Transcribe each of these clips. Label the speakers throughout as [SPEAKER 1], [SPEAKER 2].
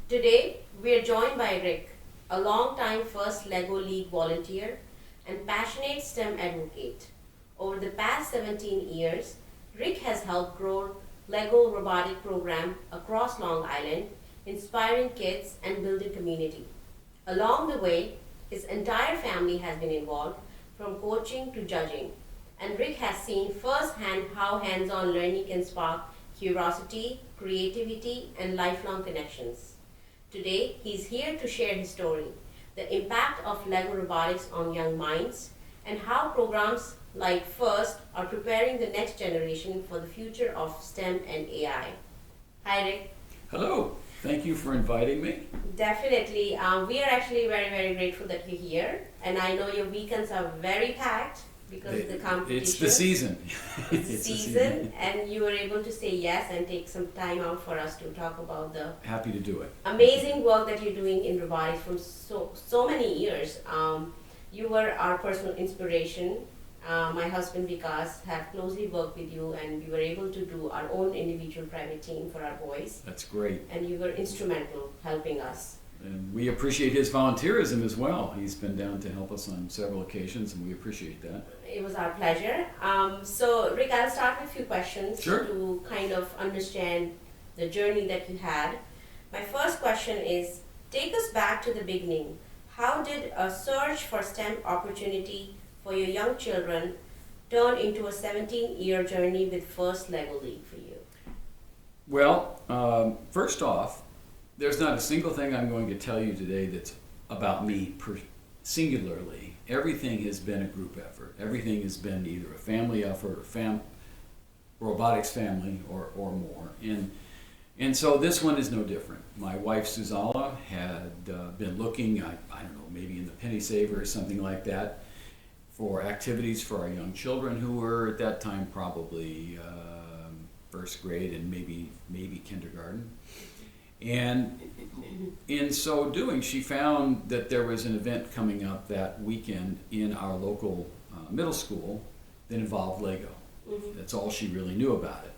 [SPEAKER 1] Today, we are joined by Rick, a long-time First Lego League volunteer and passionate STEM advocate. Over the past 17 years, Rick has helped grow Lego robotic program across Long Island, inspiring kids and building community. Along the way, his entire family has been involved, from coaching to judging, and Rick has seen firsthand how hands-on learning can spark curiosity, creativity, and lifelong connections. Today, he's here to share his story, the impact of Lego robotics on young minds, and how programs like FIRST are preparing the next generation for the future of STEM and AI. Hi, Rick.
[SPEAKER 2] Hello, thank you for inviting me.
[SPEAKER 1] Definitely. We are actually very, very grateful that you're here, and I know your weekends are very packed because of the competition.
[SPEAKER 2] It's the season.
[SPEAKER 1] It's the season, and you were able to say yes and take some time out for us to talk about the
[SPEAKER 2] Happy to do it.
[SPEAKER 1] amazing work that you're doing in robotics from so many years. You were our personal inspiration. My husband Vikas have closely worked with you, and we were able to do our own individual private team for our boys,
[SPEAKER 2] That's great.
[SPEAKER 1] and you were instrumental helping us.
[SPEAKER 2] And we appreciate his volunteerism as well. He's been down to help us on several occasions, and we appreciate that.
[SPEAKER 1] It was our pleasure. So, Rick, I'll start with a few questions
[SPEAKER 2] Sure.
[SPEAKER 1] to kind of understand the journey that you had. My first question is, take us back to the beginning. How did a search for STEM opportunity for your young children turn into a 17-year journey with First Lego League for you?
[SPEAKER 2] Well, first off, there's not a single thing I'm going to tell you today that's about me singularly. Everything has been a group effort. Everything has been either a family effort or robotics family or more. And so this one is no different. My wife Suzala had been looking, I don't know, maybe in the penny saver or something like that, for activities for our young children who were at that time probably first grade and maybe kindergarten. And in so doing, she found that there was an event coming up that weekend in our local middle school that involved Lego.
[SPEAKER 1] Mm-hmm.
[SPEAKER 2] That's all she really knew about it.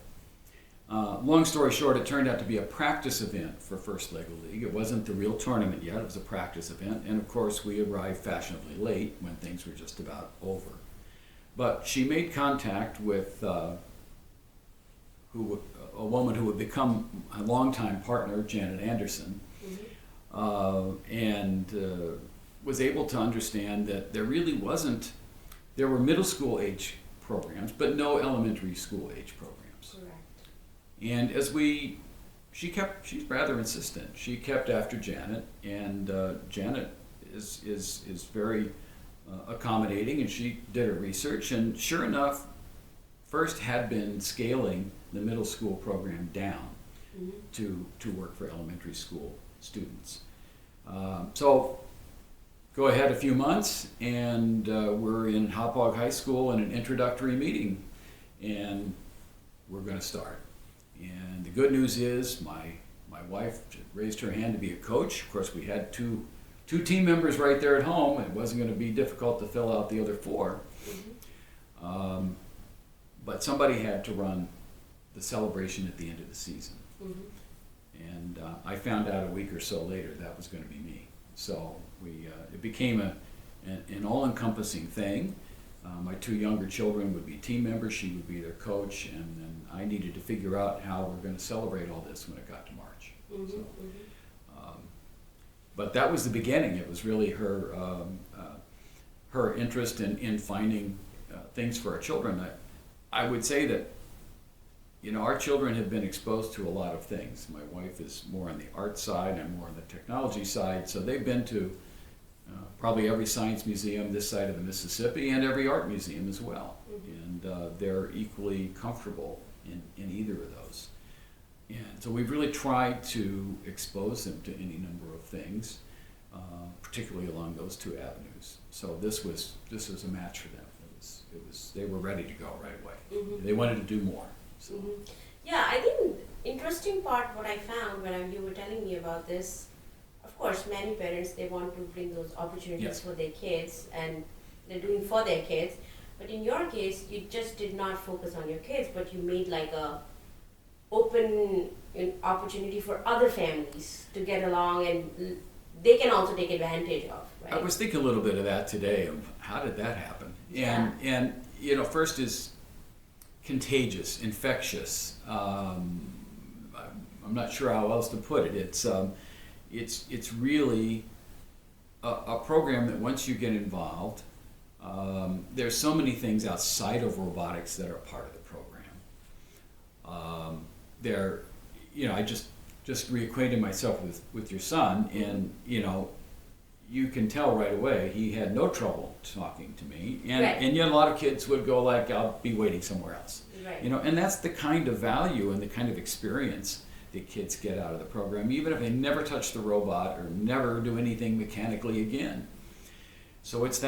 [SPEAKER 2] Long story short, it turned out to be a practice event for First Lego League. It wasn't the real tournament yet, it was a practice event. And of course, we arrived fashionably late when things were just about over. But she made contact with a woman who would become a longtime partner, Janet Anderson, and was able to understand that there really wasn't, there were middle school age programs, but no elementary school age programs.
[SPEAKER 1] Correct.
[SPEAKER 2] And she's rather insistent. She kept after Janet, and Janet is very accommodating, and she did her research, and sure enough, First had been scaling the middle school program down to work for elementary school students. So go ahead a few months, and we're in Hauppauge High School in an introductory meeting, and we're going to start. And the good news is my wife raised her hand to be a coach. Of course, we had two team members right there at home. It wasn't going to be difficult to fill out the other four. But somebody had to run the celebration at the end of the season. And I found out a week or so later that was going to be me. So it became an all-encompassing thing. My two younger children would be team members, she would be their coach, and then I needed to figure out how we're going to celebrate all this when it got to March. But that was the beginning. It was really her interest in finding things for our children. I would say that, our children have been exposed to a lot of things. My wife is more on the art side, I'm more on the technology side, so they've been to probably every science museum this side of the Mississippi and every art museum as well. And they're equally comfortable in either of those. And so we've really tried to expose them to any number of things, particularly along those two avenues. So this was a match for them. They were ready to go right away. They wanted to do more. So.
[SPEAKER 1] Yeah, I think interesting part what I found when you were telling me about this, of course, many parents, they want to bring those opportunities for their kids, and they're doing for their kids. But in your case, you just did not focus on your kids, but you made like a open opportunity for other families to get along, and they can also take advantage of, right?
[SPEAKER 2] I was thinking a little bit of that today, of how did that happen? And first is contagious, infectious. I'm not sure how else to put it. It's really a program that once you get involved, there's so many things outside of robotics that are part of the program. I just reacquainted myself with your son, and you can tell right away he had no trouble talking to me, and yet a lot of kids would go like, I'll be waiting somewhere else.
[SPEAKER 1] Right.
[SPEAKER 2] And that's the kind of value and the kind of experience that kids get out of the program, even if they never touch the robot or never do anything mechanically again. So it's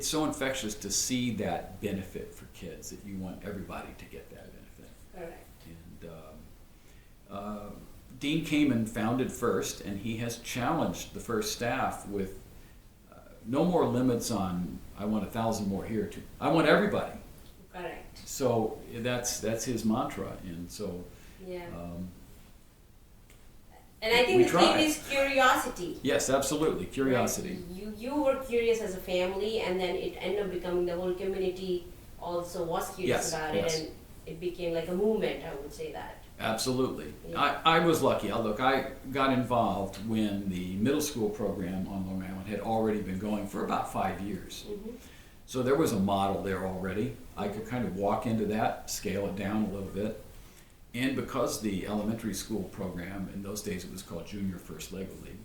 [SPEAKER 2] so infectious to see that benefit for kids, that you want everybody to get that benefit.
[SPEAKER 1] Correct.
[SPEAKER 2] And Dean came and founded first, and he has challenged the first staff with no more limits on, I want 1,000 more here, to I want everybody.
[SPEAKER 1] Correct.
[SPEAKER 2] So that's his mantra, and so
[SPEAKER 1] yeah. And I think the theme is curiosity.
[SPEAKER 2] Yes, absolutely, curiosity.
[SPEAKER 1] Right? You were curious as a family, and then it ended up becoming the whole community also was curious about it, and it became like a movement, I would say that.
[SPEAKER 2] Absolutely.
[SPEAKER 1] Yeah.
[SPEAKER 2] I was lucky. I got involved when the middle school program on Long Island had already been going for about 5 years.
[SPEAKER 1] Mm-hmm.
[SPEAKER 2] So there was a model there already. I could kind of walk into that, scale it down a little bit. And because the elementary school program, in those days it was called Junior First Lego League,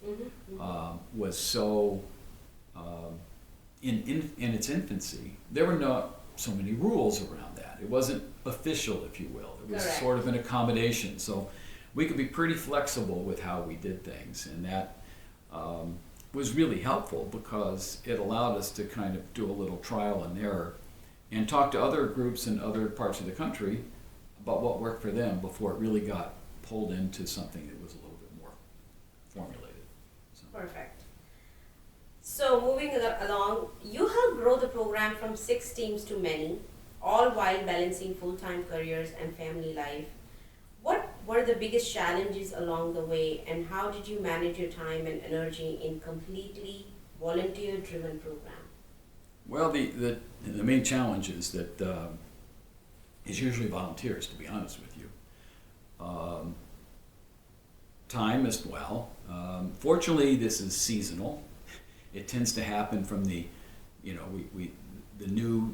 [SPEAKER 2] was so in its infancy, there were not so many rules around that. It wasn't official, if you will. It was
[SPEAKER 1] Correct.
[SPEAKER 2] sort of an accommodation. So we could be pretty flexible with how we did things, and that was really helpful because it allowed us to kind of do a little trial and error and talk to other groups in other parts of the country about what worked for them before it really got pulled into something that was a little bit more formulated. So.
[SPEAKER 1] Perfect. So moving along, you helped grow the program from 6 teams to many, all while balancing full-time careers and family life. What were the biggest challenges along the way, and how did you manage your time and energy in completely volunteer-driven program?
[SPEAKER 2] Well, the main challenge is that is usually volunteers, to be honest with you. Time as well. Fortunately, this is seasonal. It tends to happen from the new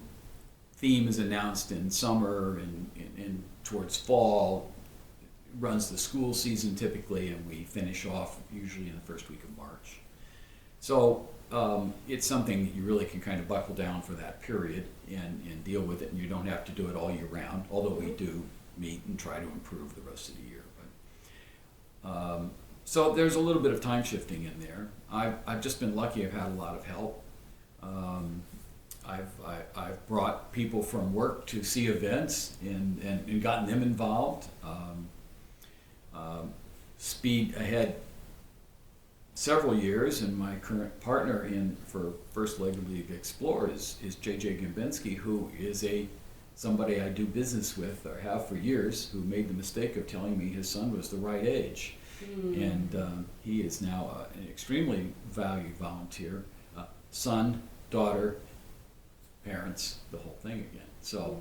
[SPEAKER 2] theme is announced in summer and towards fall. It runs the school season typically, and we finish off usually in the first week of March. So it's something that you really can kind of buckle down for that period and deal with it, and you don't have to do it all year round, although we do meet and try to improve the rest of the year. But so there's a little bit of time shifting in there. I've just been lucky. I've had a lot of help. I've brought people from work to see events and gotten them involved. Speed ahead several years, and my current partner for First Lego League Explore is J.J. Gambinski, who is somebody I do business with or have for years, who made the mistake of telling me his son was the right age. And he is now an extremely valued volunteer. Son, daughter, parents, the whole thing again. So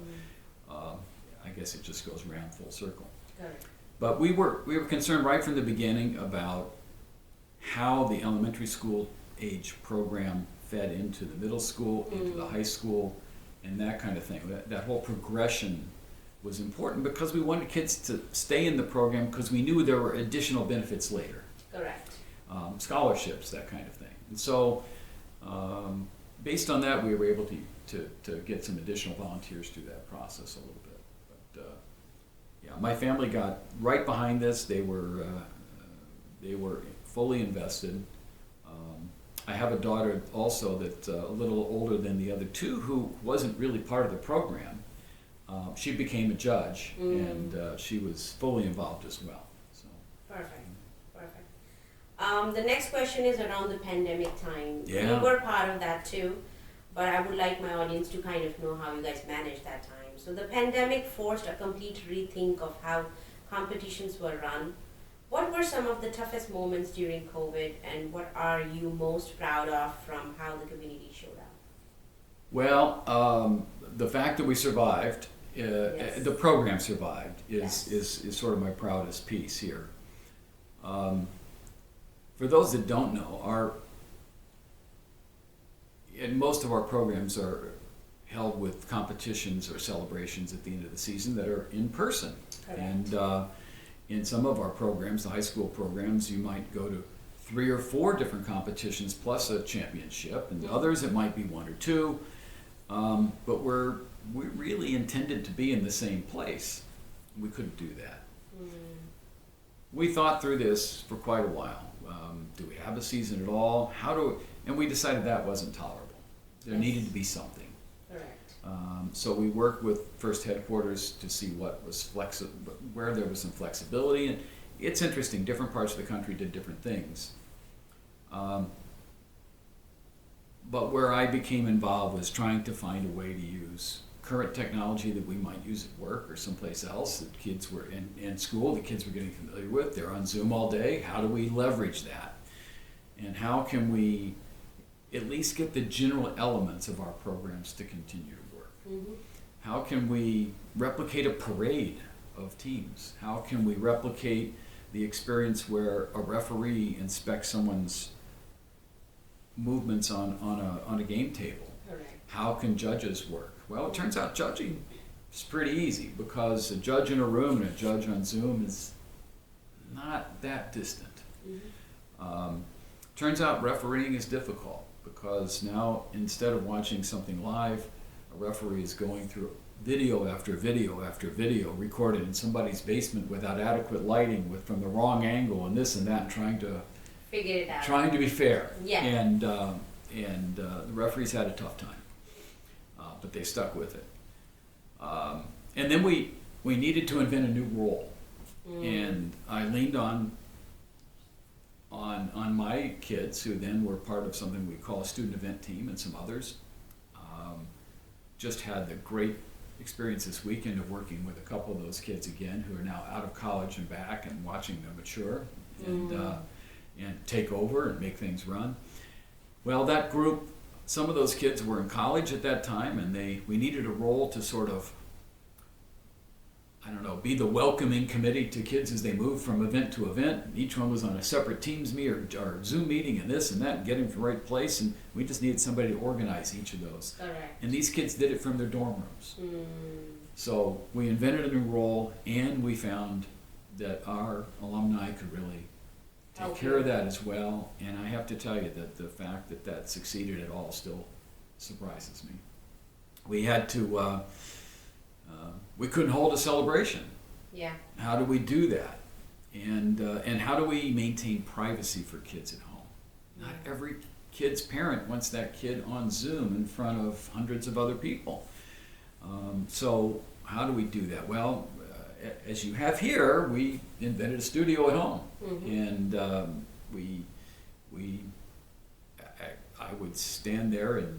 [SPEAKER 2] I guess it just goes around full circle.
[SPEAKER 1] Got it.
[SPEAKER 2] But we were concerned right from the beginning about how the elementary school age program fed into the middle school, into the high school, and that kind of thing. That whole progression was important because we wanted kids to stay in the program because we knew there were additional benefits later.
[SPEAKER 1] Correct.
[SPEAKER 2] Scholarships, that kind of thing. And so based on that, we were able to get some additional volunteers through that process a little bit. But yeah, my family got right behind this. They were fully invested. I have a daughter also that's a little older than the other two who wasn't really part of the program. She became a judge, and she was fully involved as well. So.
[SPEAKER 1] Perfect. The next question is around the pandemic time.
[SPEAKER 2] Yeah.
[SPEAKER 1] You were part of that too. but I would like my audience to kind of know how you guys managed that time. So the pandemic forced a complete rethink of how competitions were run. What were some of the toughest moments during COVID, and what are you most proud of from how the community showed up?
[SPEAKER 2] Well, the fact that we survived,
[SPEAKER 1] Yes.
[SPEAKER 2] the program survived,
[SPEAKER 1] Yes.
[SPEAKER 2] is sort of my proudest piece here. For those that don't know, and most of our programs are held with competitions or celebrations at the end of the season that are in person.
[SPEAKER 1] Correct.
[SPEAKER 2] And in some of our programs, the high school programs, you might go to 3 or 4 different competitions plus a championship, and others it might be 1 or 2. But we really intended to be in the same place. We couldn't do that. We thought through this for quite a while. Do we have a season at all? And we decided that wasn't tolerable. There
[SPEAKER 1] Yes.
[SPEAKER 2] needed to be something.
[SPEAKER 1] Correct.
[SPEAKER 2] So we worked with First Headquarters to see what was where there was some flexibility. And it's interesting, different parts of the country did different things. But where I became involved was trying to find a way to use current technology that we might use at work or someplace else that kids were in school, the kids were getting familiar with. They're on Zoom all day. How do we leverage that? And how can we at least get the general elements of our programs to continue to work?
[SPEAKER 1] Mm-hmm.
[SPEAKER 2] How can we replicate a parade of teams? How can we replicate the experience where a referee inspects someone's movements on a game table?
[SPEAKER 1] Correct.
[SPEAKER 2] How can judges work? Well, it turns out judging is pretty easy because a judge in a room and a judge on Zoom is not that distant.
[SPEAKER 1] Mm-hmm.
[SPEAKER 2] Turns out refereeing is difficult because now instead of watching something live, a referee is going through video after video after video recorded in somebody's basement without adequate lighting, from the wrong angle and this and that, and
[SPEAKER 1] Figure it out.
[SPEAKER 2] trying to be fair.
[SPEAKER 1] Yeah.
[SPEAKER 2] And the referees had a tough time, but they stuck with it. And then we needed to invent a new role, and I leaned on my kids, who then were part of something we call a student event team, and some others. Just had the great experience this weekend of working with a couple of those kids again, who are now out of college and back, and watching them mature and take over and make things run. Well, that group, some of those kids were in college at that time, and we needed a role to sort of, be the welcoming committee to kids as they moved from event to event. Each one was on a separate Teams meeting or Zoom meeting and this and that, and get them to the right place, and we just needed somebody to organize each of those.
[SPEAKER 1] Correct.
[SPEAKER 2] And these kids did it from their dorm rooms. So we invented a new role, and we found that our alumni could really take care of that as well. And I have to tell you that the fact that succeeded at all still surprises me. We had to, we couldn't hold a celebration.
[SPEAKER 1] Yeah.
[SPEAKER 2] How do we do that? And how do we maintain privacy for kids at home? Not every kid's parent wants that kid on Zoom in front of hundreds of other people. So how do we do that? Well, as you have here, we invented a studio at home, and I would stand there and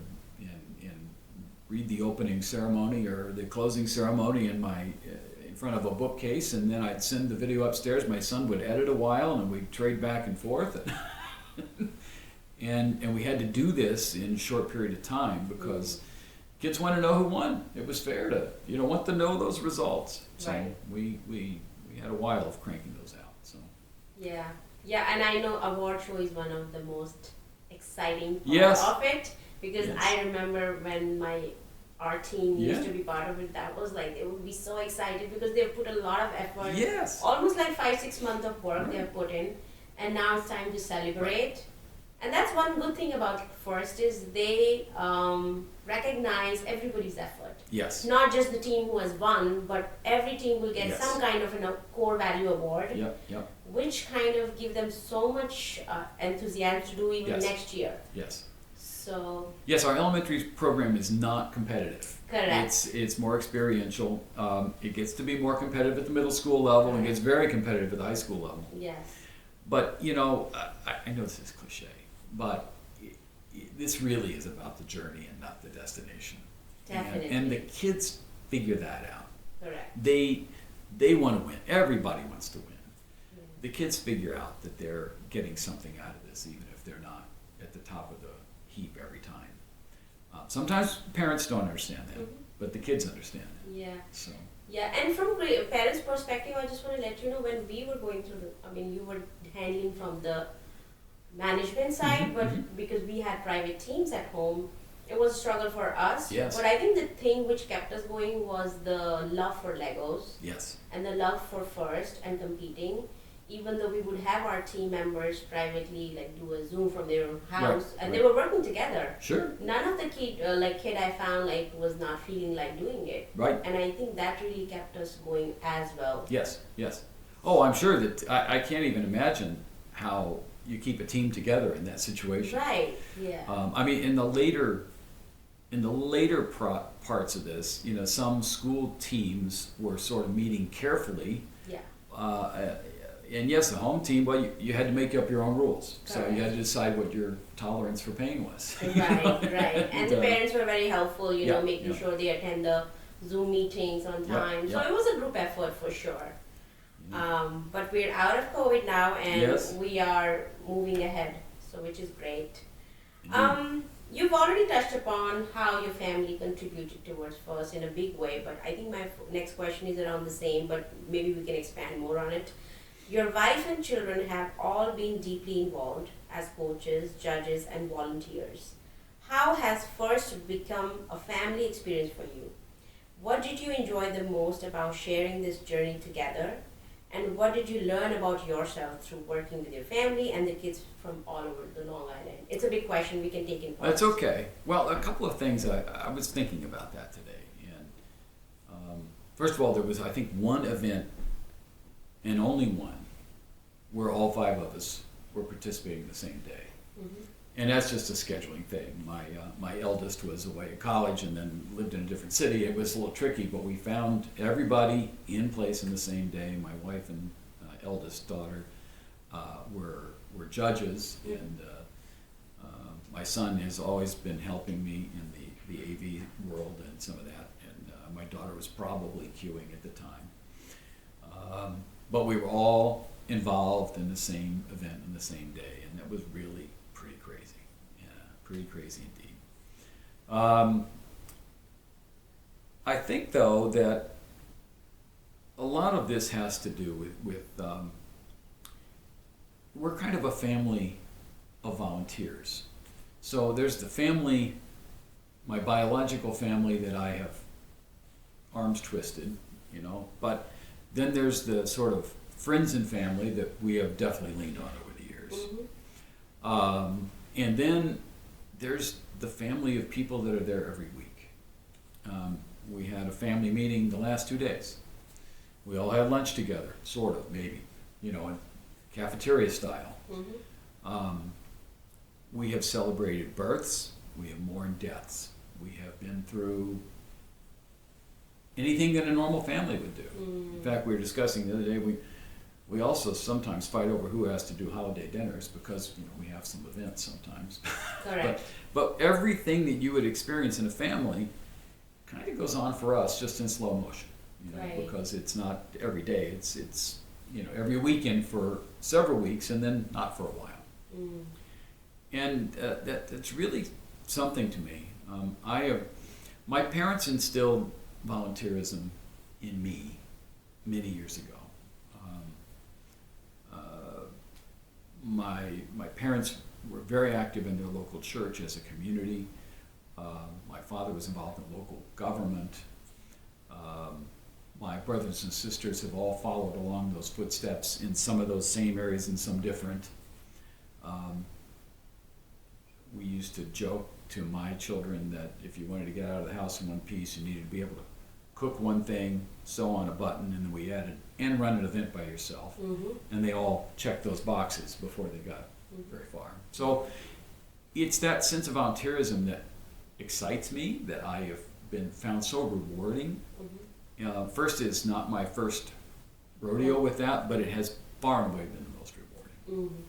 [SPEAKER 2] read the opening ceremony or the closing ceremony in front of a bookcase, and then I'd send the video upstairs. My son would edit a while, and we'd trade back and forth, and we had to do this in a short period of time because kids want to know who won. It was fair to want to know those results. So
[SPEAKER 1] Right.
[SPEAKER 2] we had a while of cranking those out. So
[SPEAKER 1] Yeah. Yeah, and I know award show is one of the most exciting part
[SPEAKER 2] Yes.
[SPEAKER 1] of it, because
[SPEAKER 2] Yes.
[SPEAKER 1] I remember when our team used
[SPEAKER 2] Yeah.
[SPEAKER 1] to be part of it, that was like, they would be so excited because they put a lot of effort,
[SPEAKER 2] yes,
[SPEAKER 1] almost like 5-6 months of work
[SPEAKER 2] Right.
[SPEAKER 1] they have put in, and now it's time to celebrate. And that's one good thing about First is they recognize everybody's effort.
[SPEAKER 2] yes,
[SPEAKER 1] Not just the team who has won, but every team will get
[SPEAKER 2] Yes.
[SPEAKER 1] some kind of a core value award,
[SPEAKER 2] yep,
[SPEAKER 1] which kind of give them so much enthusiasm to do even
[SPEAKER 2] Yes.
[SPEAKER 1] next year.
[SPEAKER 2] yes.
[SPEAKER 1] So,
[SPEAKER 2] Yes, our elementary program is not competitive.
[SPEAKER 1] correct.
[SPEAKER 2] It's more experiential. It gets to be more competitive at the middle school level, and gets very competitive at the high school level.
[SPEAKER 1] Yes.
[SPEAKER 2] But I know this is cliche, but this really is about the journey and not the destination.
[SPEAKER 1] Definitely.
[SPEAKER 2] And the kids figure that out.
[SPEAKER 1] Correct.
[SPEAKER 2] They want to win. Everybody wants to win.
[SPEAKER 1] Yeah.
[SPEAKER 2] The kids figure out that they're getting something out of this, even if they're not at the top of the heap every time. Sometimes parents don't understand that, but the kids understand that.
[SPEAKER 1] Yeah.
[SPEAKER 2] So.
[SPEAKER 1] Yeah, and from parents' perspective, I just want to let you know when we were going through you were handling from the management side, but because we had private teams at home, it was a struggle for us.
[SPEAKER 2] Yes.
[SPEAKER 1] But I think the thing which kept us going was the love for Legos.
[SPEAKER 2] Yes.
[SPEAKER 1] And the love for first and competing. Even though we would have our team members privately like do a Zoom from their house, and they were working together.
[SPEAKER 2] Sure.
[SPEAKER 1] None of the kid I found was not feeling like doing it.
[SPEAKER 2] Right.
[SPEAKER 1] And I think that really kept us going as well.
[SPEAKER 2] Yes. Yes. Oh, I'm sure that I can't even imagine how you keep a team together in that situation.
[SPEAKER 1] Right. Yeah.
[SPEAKER 2] I mean, in the later parts of this, some school teams were sort of meeting carefully.
[SPEAKER 1] Yeah.
[SPEAKER 2] And yes, the home team, well, you had to make up your own rules.
[SPEAKER 1] Correct.
[SPEAKER 2] So you had to decide what your tolerance for pain was.
[SPEAKER 1] Right. And the parents were very helpful,
[SPEAKER 2] Yeah,
[SPEAKER 1] making sure they attend the Zoom meetings on time. So it was a group effort for sure. But we're out of COVID now, and
[SPEAKER 2] Yes.
[SPEAKER 1] we are moving ahead, so which is great.
[SPEAKER 2] Indeed.
[SPEAKER 1] You've already touched upon how your family contributed towards FIRST in a big way, but I think my next question is around the same, but maybe we can expand more on it. Your wife and children have all been deeply involved as coaches, judges, and volunteers. How has FIRST become a family experience for you? What did you enjoy the most about sharing this journey together? And what did you learn about yourself through working with your family and the kids from all over the Long Island? It's a big question, we can take in parts.
[SPEAKER 2] That's okay. Well, a couple of things, I was thinking about that today. And first of all, there was, I think, one event, and only one, where all 5 of us were participating the same day. And that's just a scheduling thing. My eldest was away at college and then lived in a different city. It was a little tricky, but we found everybody in place in the same day. My wife and eldest daughter were judges, and my son has always been helping me in the AV world and some of that. And my daughter was probably queuing at the time. But we were all involved in the same event on the same day, and that was really pretty crazy. Yeah, pretty crazy indeed. I think, though, that a lot of this has to do with we're kind of a family of volunteers. So there's the family, my biological family that I have arms twisted, but then there's the sort of friends and family that we have definitely leaned on over the years. And then there's the family of people that are there every week. We had a family meeting the last 2 days. We all had lunch together, sort of, maybe, in cafeteria style. We have celebrated births, we have mourned deaths, we have been through anything that a normal family would do. In fact, we were discussing the other day, we also sometimes fight over who has to do holiday dinners because we have some events sometimes.
[SPEAKER 1] Correct.
[SPEAKER 2] but everything that you would experience in a family kind of goes on for us just in slow motion,
[SPEAKER 1] Right.
[SPEAKER 2] because it's not every day. It's every weekend for several weeks and then not for a while. And that's really something to me. My parents instilled volunteerism in me many years ago. My parents were very active in their local church as a community. My father was involved in local government. My brothers and sisters have all followed along those footsteps in some of those same areas and some different. We used to joke to my children that if you wanted to get out of the house in one piece, you needed to be able to cook one thing, sew on a button, and then we added, and run an event by yourself. And they all checked those boxes before they got very far. So it's that sense of volunteerism that excites me, that I have been found so rewarding. First is not my first rodeo with that, but it has far and away been the most rewarding.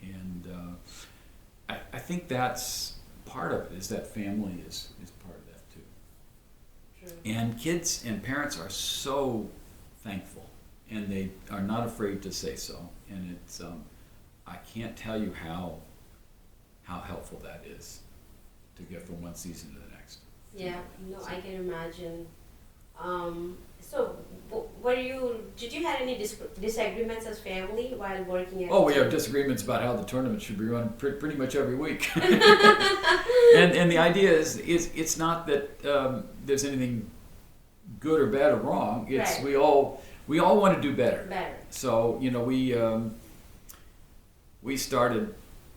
[SPEAKER 2] And I think that's part of it is that family is part of that too.
[SPEAKER 1] True.
[SPEAKER 2] And kids and parents are so thankful, and they are not afraid to say so. And it's I can't tell you how helpful that is to get from one season to the next.
[SPEAKER 1] Yeah, no, I can imagine. So, did you have any disagreements as family while working at
[SPEAKER 2] Oh, we
[SPEAKER 1] the
[SPEAKER 2] have disagreements about how the tournament should be run pretty much every week. and the idea is it's not that there's anything good or bad or wrong. It's
[SPEAKER 1] Right.
[SPEAKER 2] we all want to do better.
[SPEAKER 1] Better.
[SPEAKER 2] So we started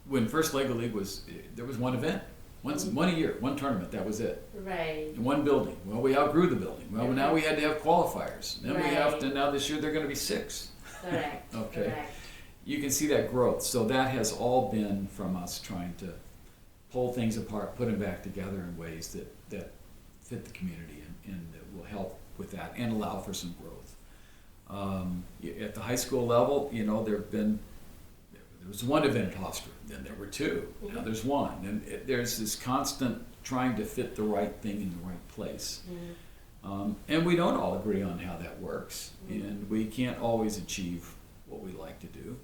[SPEAKER 2] when first Lego League was, there was one event. One a year, one tournament, that was it.
[SPEAKER 1] Right.
[SPEAKER 2] In one building. Well, we outgrew the building. Well, now we had to have qualifiers. Then we have to, now this year they're going to be 6.
[SPEAKER 1] Correct.
[SPEAKER 2] Okay.
[SPEAKER 1] Correct.
[SPEAKER 2] You can see that growth. So that has all been from us trying to pull things apart, put them back together in ways that fit the community and that will help with that and allow for some growth. At the high school level, there was one event at Hofstra, then there were 2, now there's 1. And there's this constant trying to fit the right thing in the right place. And we don't all agree on how that works, and we can't always achieve what we like to do.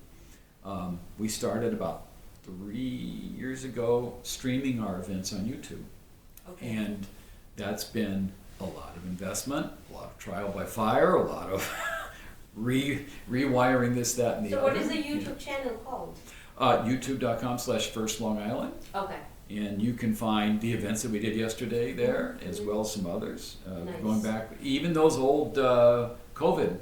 [SPEAKER 2] We started about 3 years ago streaming our events on YouTube.
[SPEAKER 1] Okay.
[SPEAKER 2] And that's been a lot of investment, a lot of trial by fire, a lot of rewiring this, that, and the
[SPEAKER 1] So
[SPEAKER 2] other.
[SPEAKER 1] what is the YouTube channel called?
[SPEAKER 2] YouTube.com/First Long Island.
[SPEAKER 1] Okay.
[SPEAKER 2] And you can find the events that we did yesterday there, as well as some others.
[SPEAKER 1] Nice.
[SPEAKER 2] Going back, even those old COVID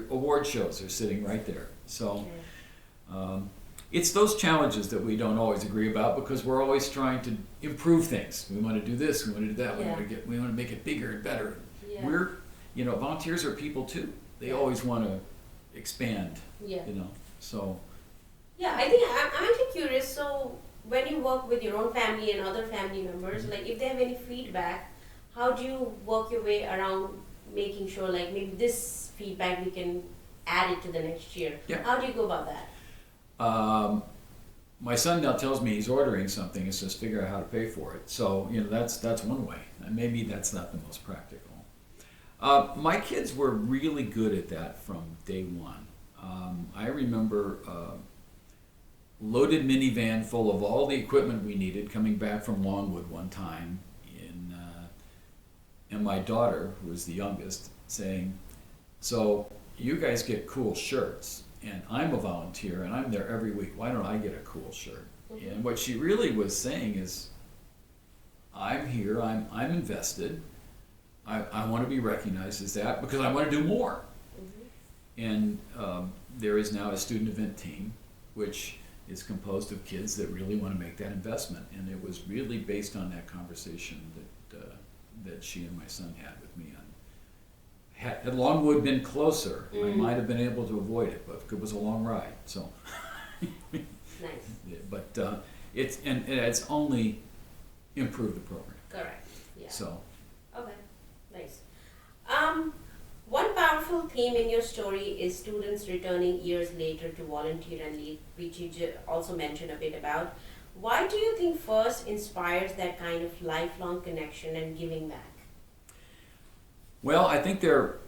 [SPEAKER 2] award shows are sitting right there. So it's those challenges that we don't always agree about, because we're always trying to improve things. We want to do this, we want to do that, we want to make it bigger and better.
[SPEAKER 1] Yeah.
[SPEAKER 2] We're, volunteers are people too. They always want to expand,
[SPEAKER 1] Yeah.
[SPEAKER 2] so.
[SPEAKER 1] Yeah, I think I'm actually curious. So when you work with your own family and other family members, like if they have any feedback, how do you work your way around making sure, like maybe this feedback we can add it to the next year?
[SPEAKER 2] Yeah.
[SPEAKER 1] How do you go about that?
[SPEAKER 2] My son now tells me he's ordering something and says figure out how to pay for it. So that's one way. And maybe that's not the most practical. My kids were really good at that from day one. I remember loaded minivan full of all the equipment we needed coming back from Longwood one time, and my daughter, who was the youngest, saying, "So you guys get cool shirts, and I'm a volunteer, and I'm there every week. Why don't I get a cool shirt?" And what she really was saying is, "I'm here. I'm invested. I want to be recognized as that because I want to do more." And there is now a student event team, which is composed of kids that really want to make that investment. And it was really based on that conversation that she and my son had with me. Had Longwood been closer, I might have been able to avoid it, but it was a long ride. So,
[SPEAKER 1] Nice.
[SPEAKER 2] But it's only improved the program.
[SPEAKER 1] Correct. Yeah.
[SPEAKER 2] So.
[SPEAKER 1] Okay. Nice. One powerful theme in your story is students returning years later to volunteer and lead, which you also mentioned a bit about. Why do you think FIRST inspires that kind of lifelong connection and giving back?
[SPEAKER 2] Well, I think there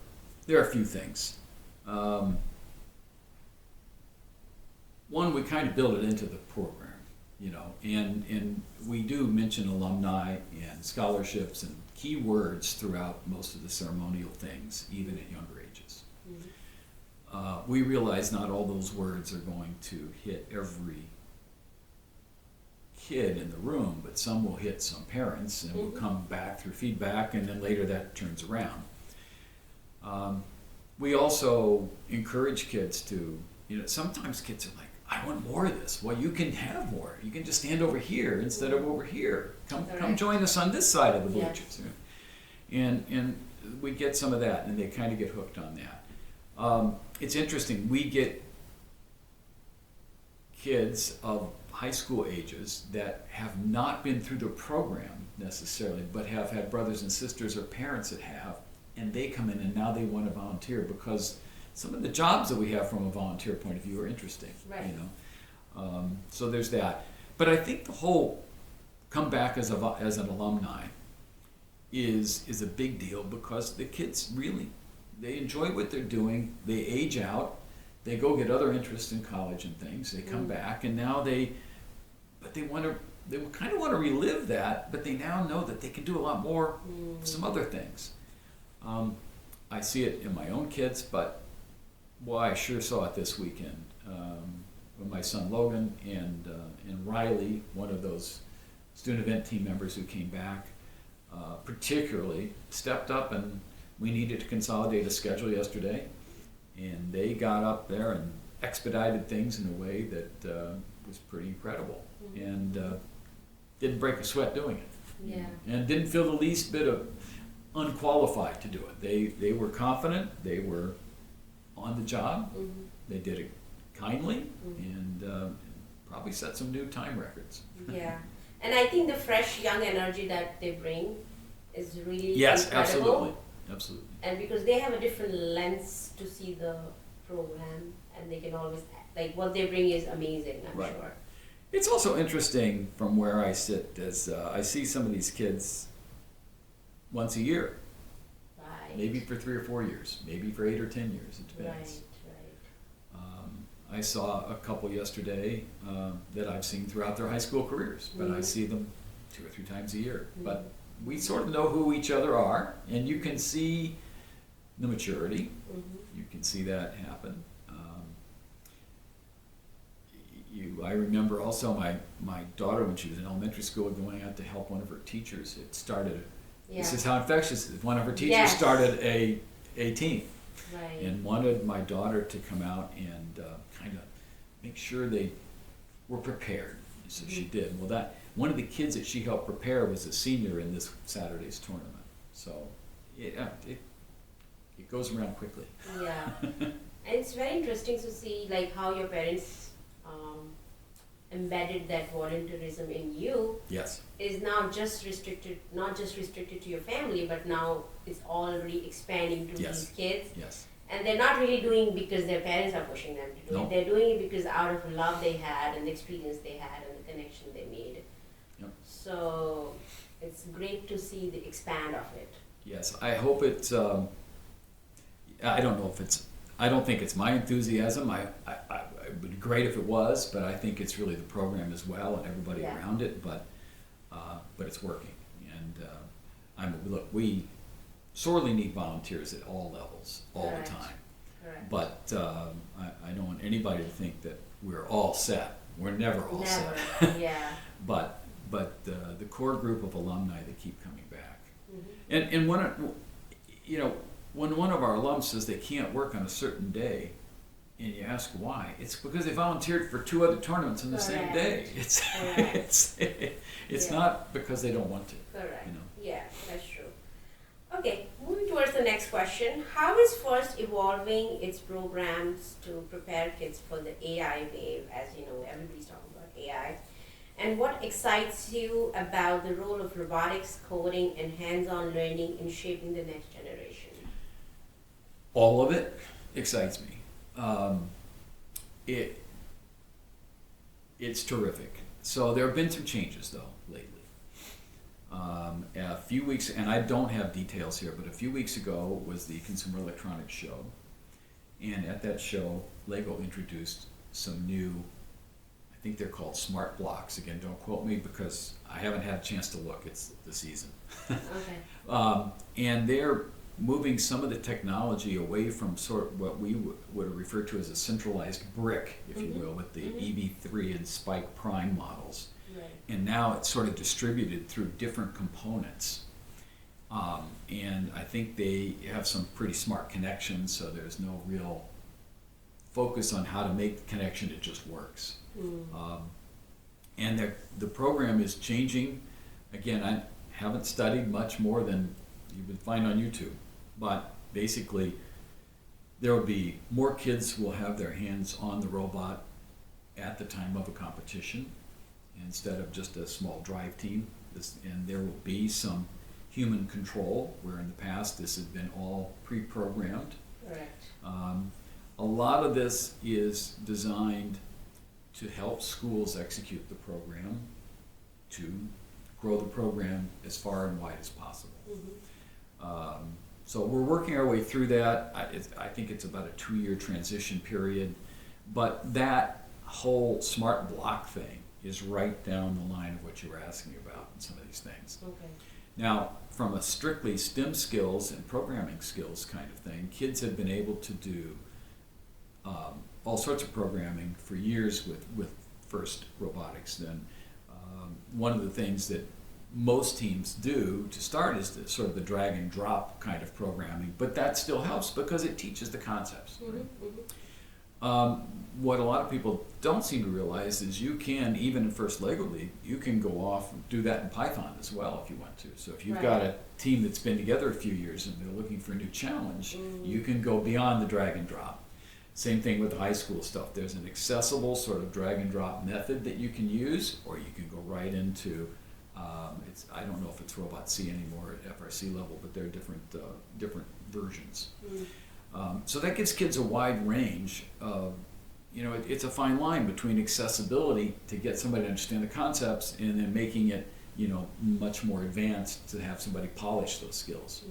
[SPEAKER 2] are a few things. One, we kind of build it into the program, and we do mention alumni and scholarships and key words throughout most of the ceremonial things, even at younger ages. We realize not all those words are going to hit every kid in the room, but some will hit some parents and will come back through feedback, and then later that turns around. We also encourage kids to, sometimes kids are like, "I want more of this." Well, you can have more. You can just stand over here instead of over here. Come join us on this side of the bleachers. And we get some of that, and they kind of get hooked on that. It's interesting. We get kids of high school ages that have not been through the program necessarily, but have had brothers and sisters or parents that have, and they come in and now they want to volunteer because some of the jobs that we have from a volunteer point of view are interesting.
[SPEAKER 1] Right.
[SPEAKER 2] So there's that. But I think the whole come back as an alumni is a big deal, because the kids really, they enjoy what they're doing. They age out. They go get other interests in college and things. They come back, and now they kind of want to relive that, but they now know that they can do a lot more, some other things. I see it in my own kids, but boy, I sure saw it this weekend. When my son Logan and Riley, one of those student event team members who came back, particularly stepped up, and we needed to consolidate a schedule yesterday, and they got up there and expedited things in a way that was pretty incredible, and didn't break a sweat doing it.
[SPEAKER 1] Yeah.
[SPEAKER 2] And didn't feel the least bit of unqualified to do it. They were confident. They were on the job. They did it kindly, and probably set some new time records.
[SPEAKER 1] Yeah, and I think the fresh, young energy that they bring is really
[SPEAKER 2] Yes,
[SPEAKER 1] incredible.
[SPEAKER 2] absolutely.
[SPEAKER 1] And because they have a different lens to see the program, and they can always, like, what they bring is amazing, I'm
[SPEAKER 2] Right.
[SPEAKER 1] sure.
[SPEAKER 2] It's also interesting from where I sit, as I see some of these kids once a year,
[SPEAKER 1] Right.
[SPEAKER 2] maybe for 3 or 4 years, maybe for 8 or 10 years, it depends.
[SPEAKER 1] Right.
[SPEAKER 2] I saw a couple yesterday that I've seen throughout their high school careers, but I see them 2 or 3 times a year. But we sort of know who each other are, and you can see the maturity. You can see that happen. I remember also my daughter, when she was in elementary school, going out to help one of her teachers. It started, this is how infectious it is. One of her teachers started a team,
[SPEAKER 1] Right.
[SPEAKER 2] and wanted my daughter to come out and kind of make sure they were prepared. So she did. Well, that one of the kids that she helped prepare was a senior in this Saturday's tournament. So it goes around quickly.
[SPEAKER 1] Yeah. And it's very interesting to see, like, how your parents embedded that volunteerism in you.
[SPEAKER 2] Yes.
[SPEAKER 1] Is now not just restricted to your family, but now it's already expanding to
[SPEAKER 2] Yes.
[SPEAKER 1] these kids.
[SPEAKER 2] Yes.
[SPEAKER 1] And they're not really doing because their parents are pushing them to do
[SPEAKER 2] No.
[SPEAKER 1] it. They're doing it because out of love they had, and the experience they had, and the connection they made.
[SPEAKER 2] Yep.
[SPEAKER 1] So it's great to see the expand of it.
[SPEAKER 2] Yes. I hope it's. I don't know if it's. I don't think it's my enthusiasm. It would be great if it was, but I think it's really the program as well and everybody around it. But it's working, and look, we sorely need volunteers at all levels, all
[SPEAKER 1] Correct.
[SPEAKER 2] the time.
[SPEAKER 1] Correct.
[SPEAKER 2] But I don't want anybody to think that we're all set. We're never all set.
[SPEAKER 1] Never. Yeah.
[SPEAKER 2] But the core group of alumni that keep coming back,
[SPEAKER 1] Mm-hmm.
[SPEAKER 2] and when one of our alums says they can't work on a certain day, and you ask why, it's because they volunteered for 2 other tournaments on the same day.
[SPEAKER 1] Correct.
[SPEAKER 2] It's
[SPEAKER 1] Yeah.
[SPEAKER 2] not because they don't want to.
[SPEAKER 1] Correct.
[SPEAKER 2] You know.
[SPEAKER 1] Yeah, that's true. Okay, moving towards the next question. How is FIRST evolving its programs to prepare kids for the AI wave? As you know, everybody's talking about AI. And what excites you about the role of robotics, coding, and hands-on learning in shaping the next generation?
[SPEAKER 2] All of it excites me. It's terrific. So there have been some changes though lately. A few weeks, and I don't have details here, but a few weeks ago was the Consumer Electronics Show, and at that show, Lego introduced some new, I think they're called smart blocks. Again, don't quote me because I haven't had a chance to look. It's the season.
[SPEAKER 1] Okay.
[SPEAKER 2] And they're moving some of the technology away from sort of what we would refer to as a centralized brick, if you will, with the EV3 and Spike Prime models.
[SPEAKER 1] Right.
[SPEAKER 2] And now it's sort of distributed through different components. And I think they have some pretty smart connections, so there's no real focus on how to make the connection, it just works. And the program is changing. Again, I haven't studied much more than you would find on YouTube, but basically there will be more kids who will have their hands on the robot at the time of a competition instead of just a small drive team. And there will be some human control, where in the past this had been all pre-programmed.
[SPEAKER 1] Correct.
[SPEAKER 2] A lot of this is designed to help schools execute the program, to grow the program as far and wide as possible.
[SPEAKER 1] Mm-hmm.
[SPEAKER 2] So we're working our way through that. I think it's about a 2-year transition period, but that whole smart block thing is right down the line of what you were asking about in some of these things.
[SPEAKER 1] Okay.
[SPEAKER 2] Now, from a strictly STEM skills and programming skills kind of thing, kids have been able to do all sorts of programming for years with first robotics. Then one of the things that most teams do to start is the, sort of the drag and drop kind of programming, but that still helps because it teaches the concepts.
[SPEAKER 1] Mm-hmm.
[SPEAKER 2] Right?
[SPEAKER 1] Mm-hmm.
[SPEAKER 2] What a lot of people don't seem to realize is you can, even in First Lego League, you can go off and do that in Python as well if you want to. So if you've
[SPEAKER 1] Right.
[SPEAKER 2] got a team that's been together a few years and they're looking for a new challenge, you can go beyond the drag and drop. Same thing with the high school stuff. There's an accessible sort of drag and drop method that you can use, or you can go right into, I don't know if it's Robot C anymore at FRC level, but there are different versions. So that gives kids a wide range of, it's a fine line between accessibility to get somebody to understand the concepts and then making it, much more advanced to have somebody polish those skills.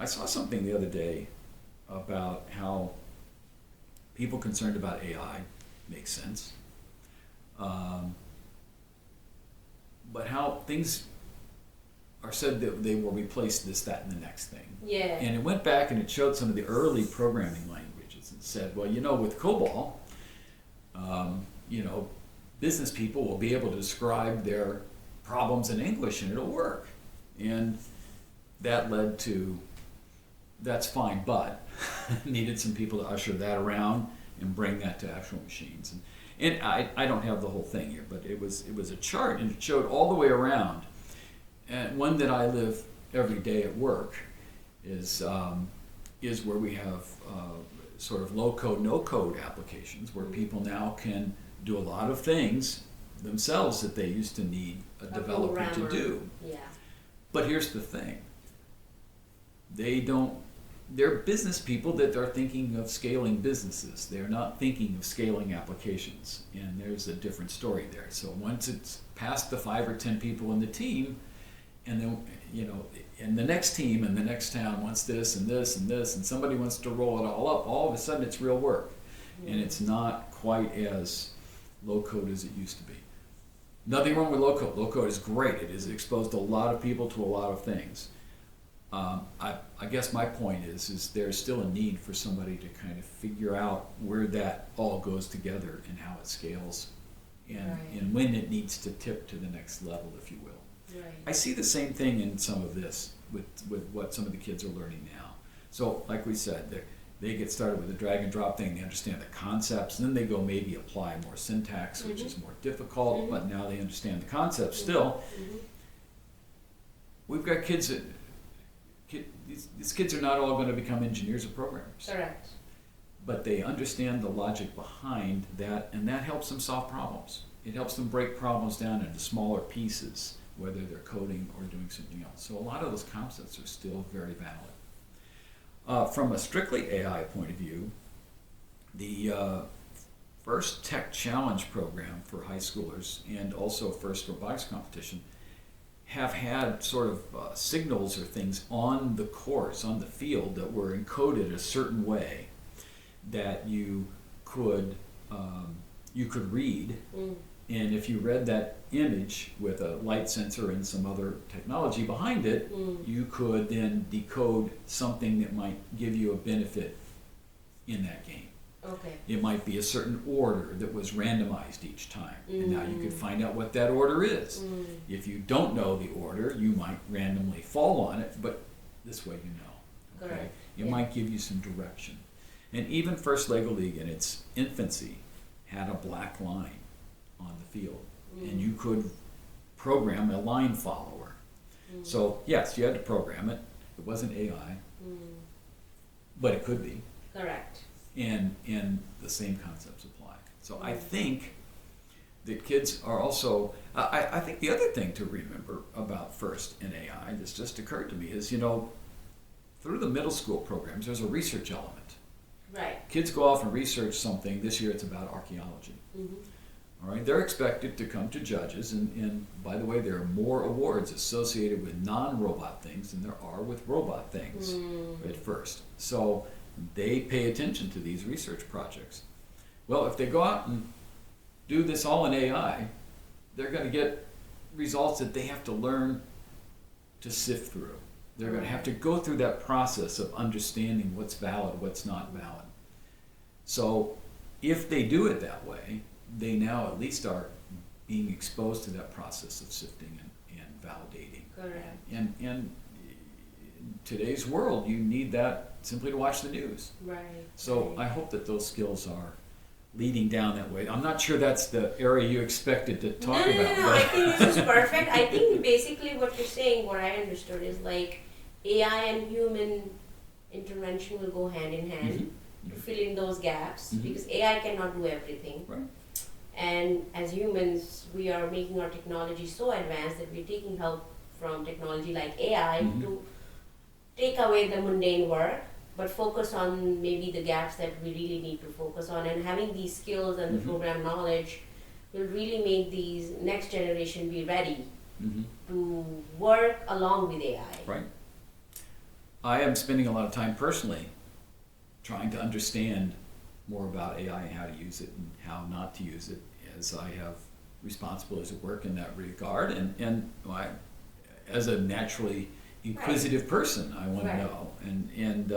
[SPEAKER 2] I saw something the other day about how people concerned about AI, makes sense, but how things are said that they will replace this, that, and the next thing.
[SPEAKER 1] Yeah.
[SPEAKER 2] And it went back and it showed some of the early programming languages and said, well, with COBOL, business people will be able to describe their problems in English and it'll work. And that led to, that's fine, but needed some people to usher that around and bring that to actual machines. And I don't have the whole thing here, but it was a chart and it showed all the way around. And one that I live every day at work is where we have sort of low code, no code applications where people now can do a lot of things themselves that they used to need a developer to do.
[SPEAKER 1] Yeah.
[SPEAKER 2] But here's the thing. They're business people that are thinking of scaling businesses. They're not thinking of scaling applications. And there's a different story there. So once it's past the 5 or 10 people in the team, and then, and the next team and the next town wants this and this and this, and somebody wants to roll it all up, all of a sudden it's real work. And it's not quite as low code as it used to be. Nothing wrong with low code. Low code is great. It has exposed a lot of people to a lot of things. I guess my point is there's still a need for somebody to kind of figure out where that all goes together and how it scales and when it needs to tip to the next level, if you will.
[SPEAKER 1] Right.
[SPEAKER 2] I see the same thing in some of this with what some of the kids are learning now. So like we said, they get started with the drag and drop thing, they understand the concepts, and then they go maybe apply more syntax, which is more difficult, but now they understand the concepts still. We've got kids that, these kids are not all going to become engineers or programmers.
[SPEAKER 1] Correct.
[SPEAKER 2] But they understand the logic behind that, and that helps them solve problems. It helps them break problems down into smaller pieces, whether they're coding or doing something else. So a lot of those concepts are still very valid. From a strictly AI point of view, the first Tech Challenge program for high schoolers and also first robotics competition have had sort of signals or things on the course, on the field, that were encoded a certain way that you could read. And if you read that image with a light sensor and some other technology behind it, you could then decode something that might give you a benefit in that game.
[SPEAKER 1] Okay.
[SPEAKER 2] It might be a certain order that was randomized each time, and now you could find out what that order is. If you don't know the order, you might randomly fall on it, but this way you know. Okay?
[SPEAKER 1] Correct.
[SPEAKER 2] It might give you some direction. And even First Lego League in its infancy had a black line on the field, and you could program a line follower. So yes, you had to program it. It wasn't AI, but it could be.
[SPEAKER 1] Correct.
[SPEAKER 2] And the same concepts apply. So I think that kids are also, I think the other thing to remember about FIRST and AI that's just occurred to me is, through the middle school programs, there's a research element.
[SPEAKER 1] Right.
[SPEAKER 2] Kids go off and research something. This year it's about archaeology. All right, they're expected to come to judges, and by the way, there are more awards associated with non-robot things than there are with robot things at first. So they pay attention to these research projects. Well, if they go out and do this all in AI, they're going to get results that they have to learn to sift through. They're going to have to go through that process of understanding what's valid, what's not valid. So if they do it that way, they now at least are being exposed to that process of sifting and validating.
[SPEAKER 1] Correct.
[SPEAKER 2] And in today's world, you need that simply to watch the news.
[SPEAKER 1] Right.
[SPEAKER 2] So I hope that those skills are leading down that way. I'm not sure that's the area you expected to talk about.
[SPEAKER 1] No. I think this is perfect. I think basically what you're saying, what I understood is like AI and human intervention will go hand in hand to fill in those gaps because AI cannot do everything.
[SPEAKER 2] Right.
[SPEAKER 1] And as humans, we are making our technology so advanced that we're taking help from technology like AI to take away the mundane work, but focus on maybe the gaps that we really need to focus on. And having these skills and the program knowledge will really make these next generation be ready to work along with AI.
[SPEAKER 2] Right. I am spending a lot of time personally trying to understand more about AI and how to use it and how not to use it, as I have responsibilities at work in that regard. And as a naturally inquisitive person, I want to know. And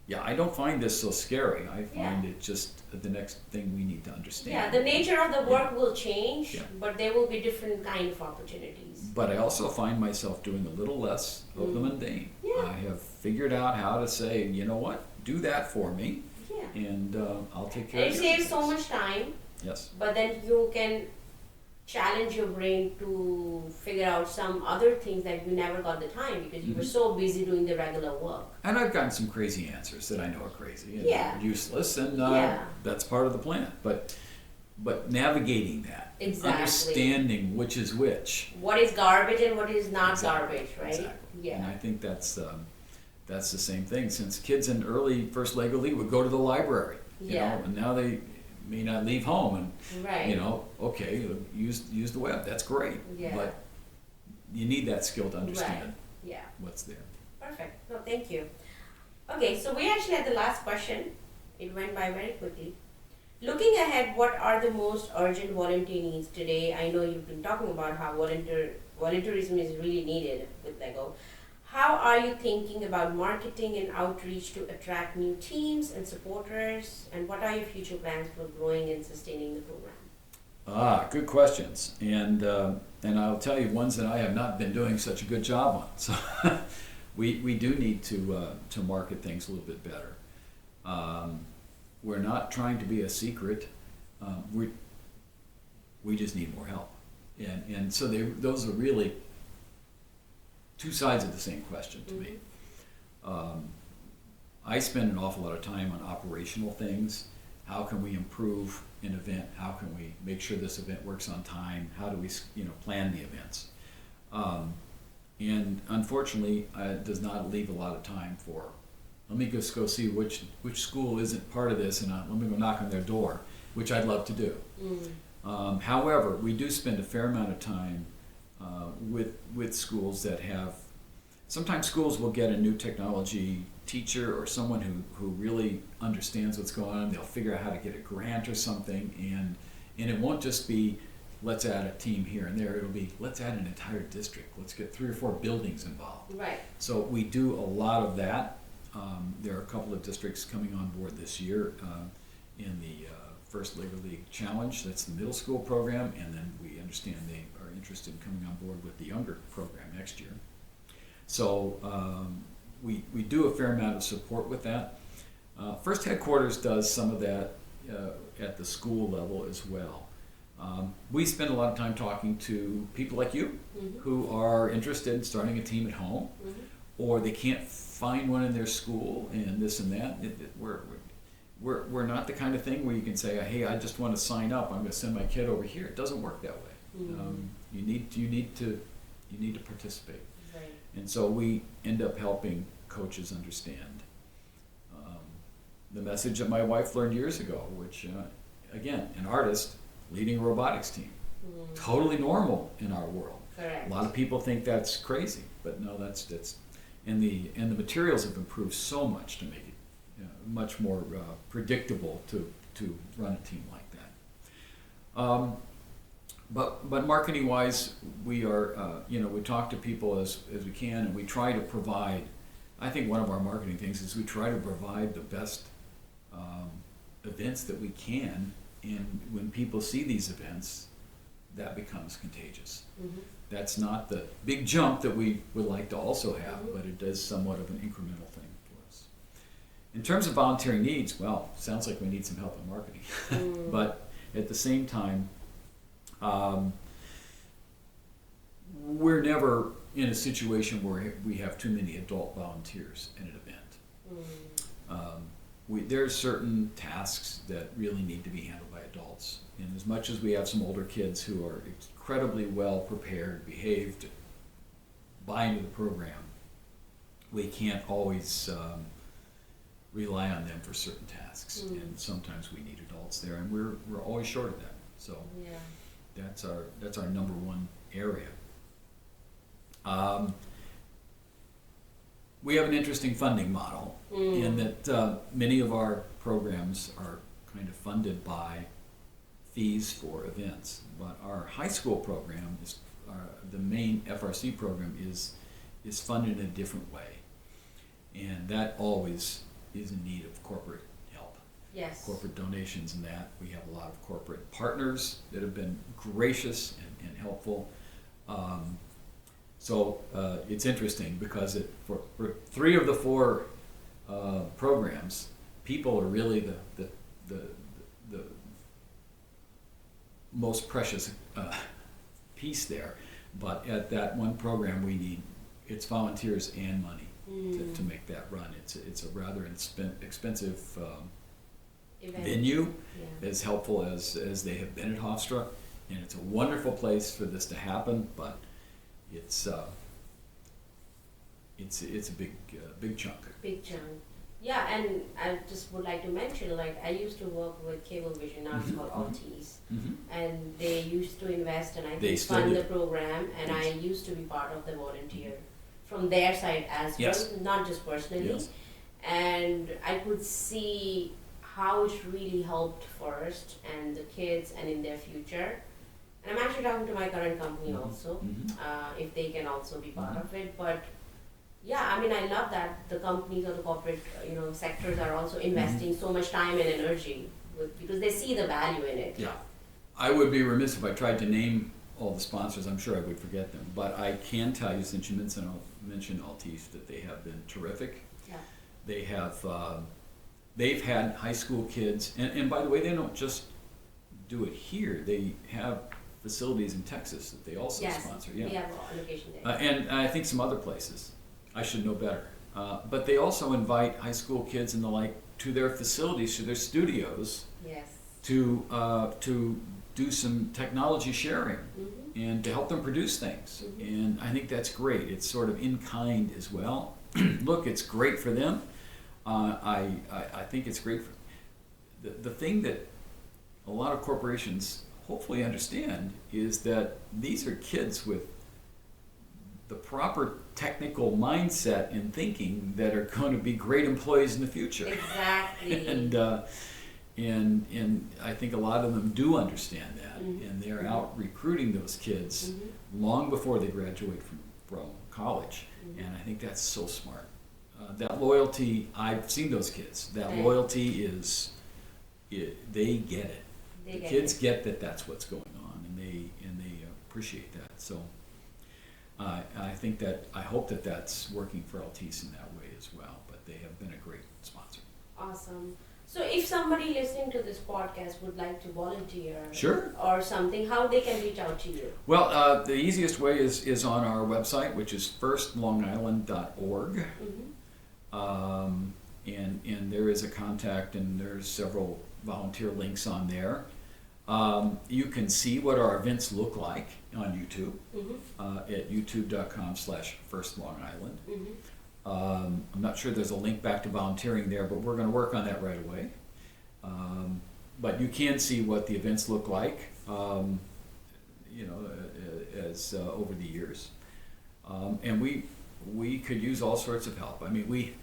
[SPEAKER 2] yeah, I don't find this so scary. I find it just the next thing we need to understand.
[SPEAKER 1] Yeah, the nature of the work will change, but there will be different kind of opportunities.
[SPEAKER 2] But I also find myself doing a little less of the mundane. I have figured out how to say, you know what, do that for me, and I'll take care of it.
[SPEAKER 1] It saves so much time.
[SPEAKER 2] Yes.
[SPEAKER 1] But then you can challenge your brain to figure out some other things that you never got the time because you were so busy doing the regular work.
[SPEAKER 2] And I've gotten some crazy answers that I know are crazy and useless, and that's part of the plan. But navigating that, understanding which is which.
[SPEAKER 1] What is garbage and what is not garbage, right?
[SPEAKER 2] Exactly.
[SPEAKER 1] Yeah.
[SPEAKER 2] And I think that's the same thing. Since kids in early first Lego League would go to the library, you know, and now they may not leave home and you know, okay, use the web. That's great, but you need that skill to understand what's there.
[SPEAKER 1] Perfect. No, thank you. Okay, so we actually had the last question. It went by very quickly. Looking ahead, what are the most urgent volunteer needs today? I know you've been talking about how volunteerism is really needed with Lego. How are you thinking about marketing and outreach to attract new teams and supporters? And what are your future plans for growing and sustaining the program?
[SPEAKER 2] Good questions. And I'll tell you ones that I have not been doing such a good job on. So we do need to market things a little bit better. We're not trying to be a secret. We just need more help. And so those are really two sides of the same question to me. I spend an awful lot of time on operational things. How can we improve an event? How can we make sure this event works on time? How do we, plan the events? And unfortunately, it does not leave a lot of time for, let me just go see which school isn't part of this, and let me go knock on their door, which I'd love to do. However, we do spend a fair amount of time with schools that have, sometimes schools will get a new technology teacher or someone who really understands what's going on. They'll figure out how to get a grant or something, and it won't just be let's add a team here and there. It'll be let's add an entire district. Let's get 3 or 4 buildings involved.
[SPEAKER 1] Right.
[SPEAKER 2] So we do a lot of that. There are a couple of districts coming on board this year in the First Lego League Challenge. That's the middle school program, and then we understand they are interested in coming on board with the younger program next year. So we do a fair amount of support with that. First Headquarters does some of that at the school level as well. We spend a lot of time talking to people like you who are interested in starting a team at home, or they can't find one in their school and this and that. We're not the kind of thing where you can say, hey, I just want to sign up. I'm going to send my kid over here. It doesn't work that way. You need to participate.
[SPEAKER 1] Right.
[SPEAKER 2] And so we end up helping coaches understand the message that my wife learned years ago, which again, an artist leading a robotics team. Totally normal in our world.
[SPEAKER 1] Correct.
[SPEAKER 2] A lot of people think that's crazy, but no, that's and the materials have improved so much to make it much more predictable to run a team like that. But marketing wise, we are we talk to people as we can, and we try to provide. I think one of our marketing things is we try to provide the best events that we can, and when people see these events, that becomes contagious. That's not the big jump that we would like to also have, but it does somewhat of an incremental thing for us. In terms of volunteering needs, well, sounds like we need some help in marketing. But at the same time, we're never in a situation where we have too many adult volunteers in an event. There's certain tasks that really need to be handled by adults. And as much as we have some older kids who are incredibly well prepared, behaved, buy into the program, we can't always rely on them for certain tasks. And sometimes we need adults there, and we're always short of that. So that's our number one area. We have an interesting funding model in that many of our programs are kind of funded by fees for events, but our high school program is the main FRC program is funded in a different way, and that always is in need of corporate help.
[SPEAKER 1] Yes.
[SPEAKER 2] Corporate donations, and that we have a lot of corporate partners that have been gracious and helpful. So it's interesting because for 3 of the 4 programs, people are really the most precious piece there. But at that one program, it's volunteers and money to make that run. It's a rather expensive venue, as helpful as they have been at Hofstra, and it's a wonderful place for this to happen. But it's a big chunk.
[SPEAKER 1] Big chunk. Yeah, and I just would like to mention, like, I used to work with Cablevision, now it's called Altice, and they used to invest and I think fund the program, and I used to be part of the volunteer from their side as well, not just personally. And I could see how it really helped first and the kids and in their future. And I'm actually talking to my current company also, if they can also be part of it. But yeah, I mean, I love that the companies or the corporate, sectors are also investing so much time and energy because they see the value in it.
[SPEAKER 2] Yeah, I would be remiss if I tried to name all the sponsors. I'm sure I would forget them, but I can tell you, since you mentioned Altice, that they have been terrific.
[SPEAKER 1] Yeah.
[SPEAKER 2] They have, they've had high school kids, and by the way, they don't just do it here. They have facilities in Texas that they also sponsor.
[SPEAKER 1] Yeah, we have a location there.
[SPEAKER 2] And I think some other places. I should know better. But they also invite high school kids and the like to their facilities, to their studios, to do some technology sharing and to help them produce things. And I think that's great. It's sort of in kind as well. Look, it's great for them. I think it's great for the thing that a lot of corporations hopefully understand is that these are kids with the proper technical mindset and thinking that are going to be great employees in the future.
[SPEAKER 1] Exactly.
[SPEAKER 2] And I think a lot of them do understand that, and they're out recruiting those kids long before they graduate from college, and I think that's so smart. That loyalty, I've seen those kids. That loyalty they get it. The kids get that that's what's going on, and they appreciate that. So. I hope that that's working for Altice in that way as well, but they have been a great sponsor.
[SPEAKER 1] Awesome. So if somebody listening to this podcast would like to volunteer
[SPEAKER 2] or
[SPEAKER 1] something, how they can reach out to you?
[SPEAKER 2] Well, the easiest way is on our website, which is firstlongisland.org. And there is a contact, and there's several volunteer links on there. You can see what our events look like on YouTube at youtube.com/firstlongisland. I'm not sure there's a link back to volunteering there, but we're going to work on that right away. but you can see what the events look like, as over the years. And we could use all sorts of help. I mean,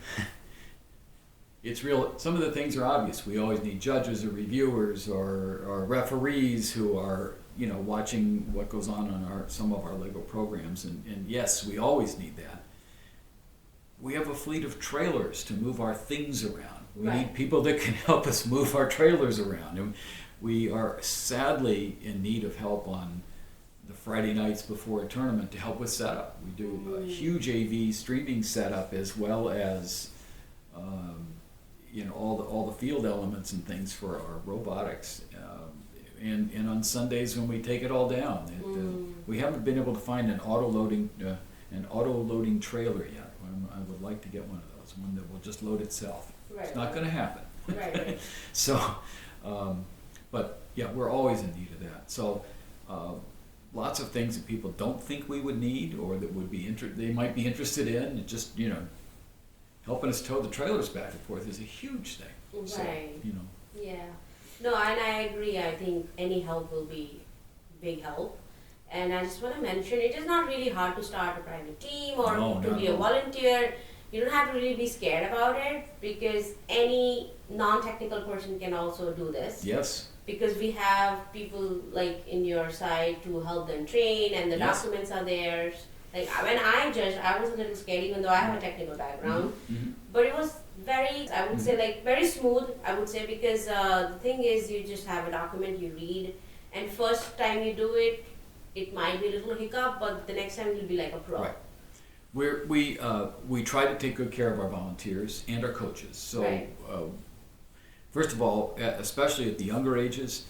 [SPEAKER 2] it's real. Some of the things are obvious. We always need judges or reviewers or referees who are, watching what goes on some of our Lego programs. And yes, we always need that. We have a fleet of trailers to move our things around. We need people that can help us move our trailers around. And we are sadly in need of help on the Friday nights before a tournament to help with setup. We do a huge AV streaming setup as well as all the field elements and things for our robotics. And on Sundays when we take it all down, we haven't been able to find an auto loading trailer yet. I would like to get one of those, one that will just load itself. It's not going to happen.
[SPEAKER 1] Right.
[SPEAKER 2] So, but yeah, we're always in need of that. So, lots of things that people don't think we would need or that would be they might be interested in. And just helping us tow the trailers back and forth is a huge thing.
[SPEAKER 1] Right.
[SPEAKER 2] So,
[SPEAKER 1] Yeah. No, and I agree. I think any help will be big help. And I just want to mention, it is not really hard to start a private team or to be a volunteer. You don't have to really be scared about it because any non-technical person can also do this.
[SPEAKER 2] Yes.
[SPEAKER 1] Because we have people like in your side to help them train and the documents are there. Like when I judged, I was a little scared even though I have a technical background. But it was very, I would say like very smooth, I would say, because the thing is you just have a document, you read, and first time you do it, it might be a little hiccup, but the next time you'll be like a pro.
[SPEAKER 2] Right. We try to take good care of our volunteers and our coaches. So, first of all, especially at the younger ages,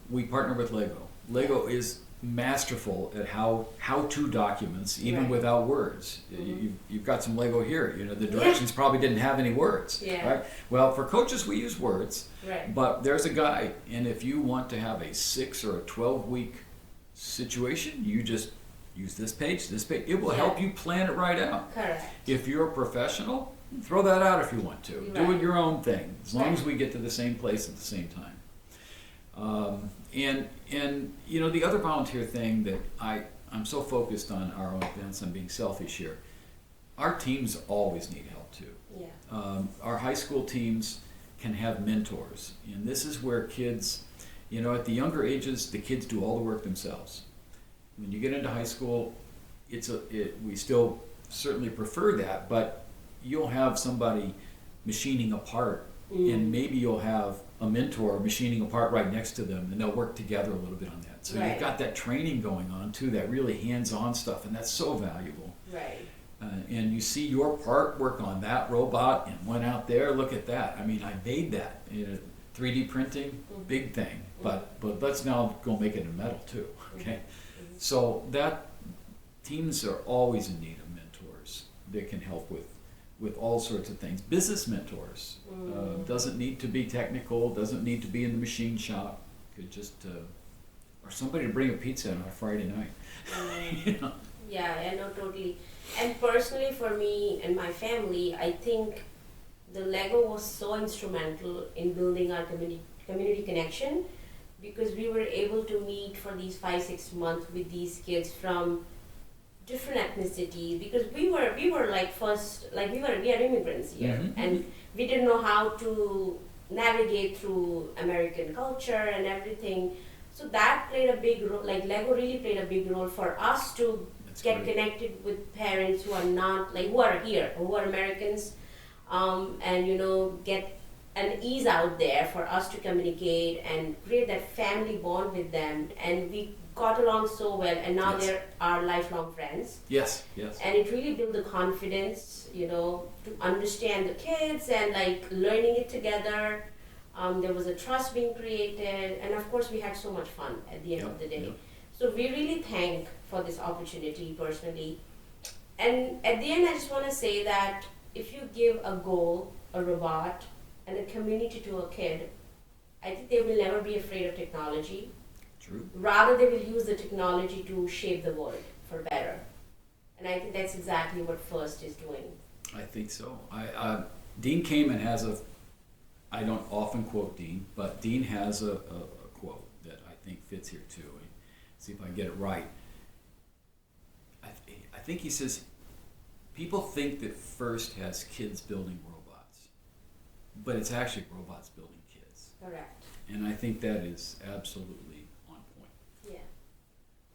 [SPEAKER 2] we partner with Lego. Lego is masterful at how-to documents, even without words. You've got some Lego here. The directions probably didn't have any words. Right? Well, for coaches, we use words.
[SPEAKER 1] Right.
[SPEAKER 2] But there's a guide, and if you want to have a 6 or a 12-week situation, you just use this page. It will help you plan it right out.
[SPEAKER 1] Correct.
[SPEAKER 2] If you're a professional, throw that out if you want to. Do it your own thing, as long as we get to the same place at the same time. And the other volunteer thing that I'm so focused on our own events, I'm being selfish here. Our teams always need help too.
[SPEAKER 1] Yeah.
[SPEAKER 2] Our high school teams can have mentors, and this is where kids, at the younger ages, the kids do all the work themselves. When you get into high school, we still certainly prefer that, but you'll have somebody machining a part, and maybe you'll have a mentor machining a part right next to them, and they'll work together a little bit on that. So you've got that training going on too, that really hands-on stuff, and that's so valuable.
[SPEAKER 1] Right.
[SPEAKER 2] And you see your part work on that robot and went out there, look at that. I mean, I made that. 3D printing, big thing, but let's now go make it in metal too, okay? So that teams are always in need of mentors that can help with all sorts of things. Business mentors, doesn't need to be technical, doesn't need to be in the machine shop, could just, or somebody to bring a pizza on a Friday night.
[SPEAKER 1] Yeah, I know, totally. And personally for me and my family, I think the Lego was so instrumental in building our community connection because we were able to meet for these 5-6 months with these kids from different ethnicities because we are like we are immigrants here and we didn't know how to navigate through American culture and everything. So that played a big role, like Lego really played a big role for us to get connected with parents who are not, like who are here, who are Americans, and get an ease out there for us to communicate and create that family bond with them. And we got along so well, and now they're our lifelong friends.
[SPEAKER 2] Yes.
[SPEAKER 1] And it really built the confidence, to understand the kids and like learning it together. There was a trust being created, and of course we had so much fun at the end of the day. So we really thank for this opportunity personally. And at the end, I just want to say that if you give a goal, a robot, and a community to a kid, I think they will never be afraid of technology.
[SPEAKER 2] True. Rather,
[SPEAKER 1] they will use the technology to shape the world for better. And I think that's exactly what FIRST is doing.
[SPEAKER 2] I think so. Dean Kamen has I don't often quote Dean, but Dean has a quote that I think fits here too. See if I can get it right. I think he says, people think that FIRST has kids building robots, but it's actually robots building kids.
[SPEAKER 1] Correct.
[SPEAKER 2] And I think that is absolutely on point.
[SPEAKER 1] Yeah.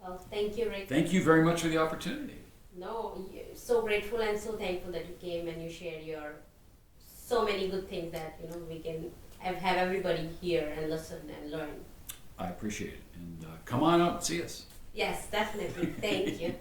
[SPEAKER 1] Well, thank you, Rick.
[SPEAKER 2] Thank you very much for the opportunity.
[SPEAKER 1] No, so grateful and so thankful that you came and you shared your so many good things that we can have everybody hear and listen and learn.
[SPEAKER 2] I appreciate it. And come on out and see us.
[SPEAKER 1] Yes, definitely. Thank you.